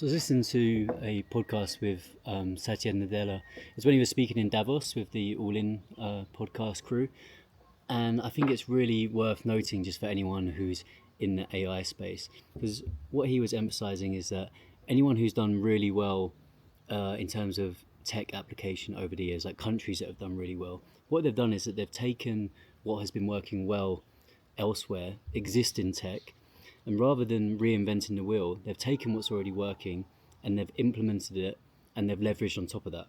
So I was listening to a podcast with Satya Nadella. It was when he was speaking in Davos with the All In podcast crew. And I think it's really worth noting just for anyone who's in the AI space, because what he was emphasizing is that anyone who's done really well in terms of tech application over the years, like countries that have done really well, what they've done is that they've taken what has been working well elsewhere, existing tech, and rather than reinventing the wheel, they've taken what's already working and they've implemented it and they've leveraged on top of that.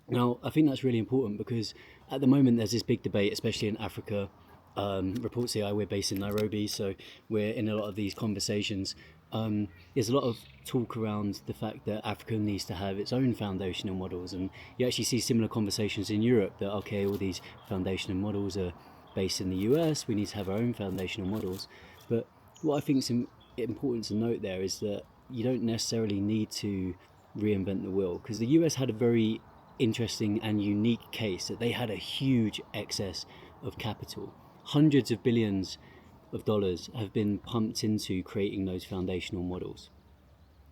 Now, I think that's really important because at the moment there's this big debate, especially in Africa. Reports AI, we're based in Nairobi, so we're in a lot of these conversations. There's a lot of talk around the fact that Africa needs to have its own foundational models, and you actually see similar conversations in Europe that, okay, all these foundational models are based in the US, we need to have our own foundational models. But what I think is important to note there is that you don't necessarily need to reinvent the wheel, because the US had a very interesting and unique case that they had a huge excess of capital. Hundreds of billions of dollars have been pumped into creating those foundational models.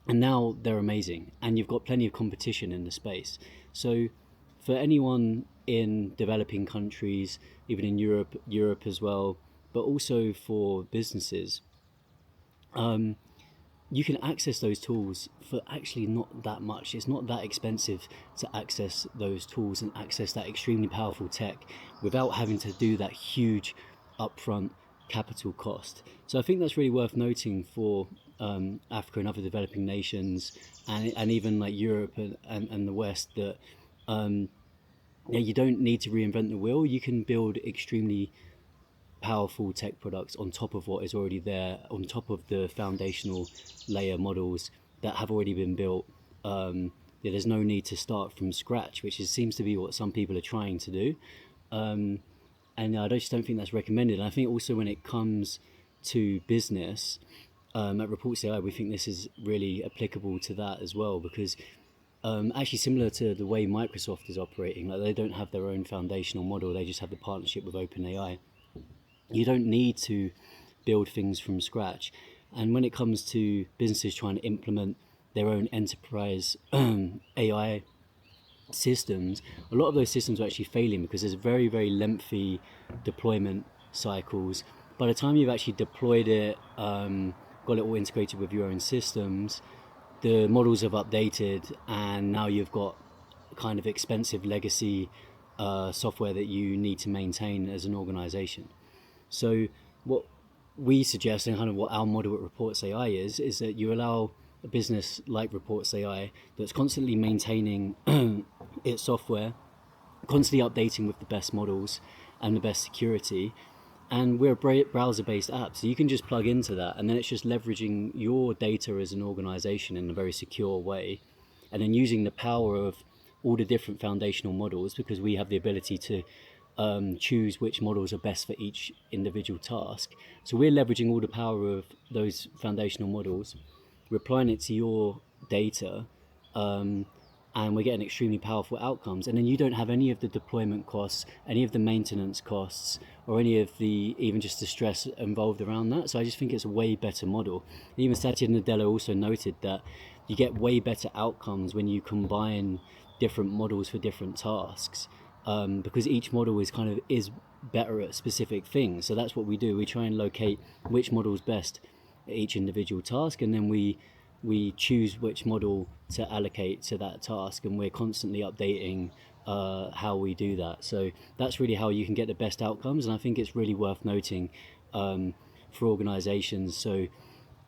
And now they're amazing, and you've got plenty of competition in the space. So for anyone in developing countries, even in Europe as well, but also for businesses, you can access those tools for actually not that much. It's not that expensive to access those tools and access that extremely powerful tech without having to do that huge upfront capital cost. So I think that's really worth noting for Africa and other developing nations, and even like Europe and the West, that you don't need to reinvent the wheel. You can build extremely powerful tech products on top of what is already there, on top of the foundational layer models that have already been built. There's no need to start from scratch, which seems to be what some people are trying to do. And I just don't think that's recommended. And I think also when it comes to business, at Reports AI, we think this is really applicable to that as well, because actually similar to the way Microsoft is operating, like they don't have their own foundational model, they just have the partnership with OpenAI. You don't need to build things from scratch. And when it comes to businesses trying to implement their own enterprise AI systems, a lot of those systems are actually failing because there's very, very lengthy deployment cycles. By the time you've actually deployed it, got it all integrated with your own systems, the models have updated, and now you've got kind of expensive legacy software that you need to maintain as an organization. So what we suggest, and kind of what our model at Reports AI is that you allow a business like Reports AI that's constantly maintaining its software, constantly updating with the best models and the best security. And we're a browser-based app, so you can just plug into that, and then it's just leveraging your data as an organization in a very secure way, and then using the power of all the different foundational models, because we have the ability to choose which models are best for each individual task. So we're leveraging all the power of those foundational models, we're applying it to your data, and we're getting extremely powerful outcomes. And then you don't have any of the deployment costs, any of the maintenance costs, or any of the even just the stress involved around that. So I just think it's a way better model. Even Satya Nadella also noted that you get way better outcomes when you combine different models for different tasks, because each model is better at specific things. So that's what we do. We try and locate which model is best at each individual task, and then we choose which model to allocate to that task, and we're constantly updating how we do that. So that's really how you can get the best outcomes, and I think it's really worth noting for organizations. So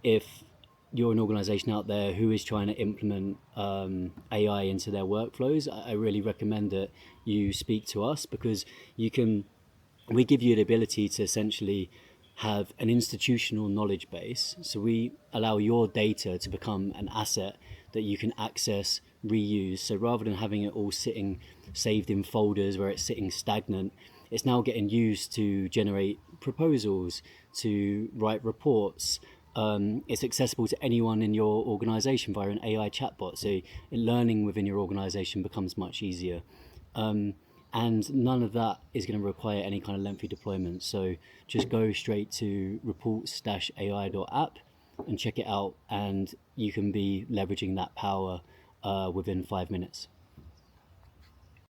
if you're an organization out there who is trying to implement AI into their workflows, I really recommend that you speak to us, because we give you the ability to essentially have an institutional knowledge base. So we allow your data to become an asset that you can access, reuse. So rather than having it all sitting saved in folders where it's sitting stagnant, it's now getting used to generate proposals, to write reports. It's accessible to anyone in your organization via an AI chatbot. So learning within your organization becomes much easier. And none of that is going to require any kind of lengthy deployment. So just go straight to reports-ai.app, and check it out, and you can be leveraging that power within 5 minutes.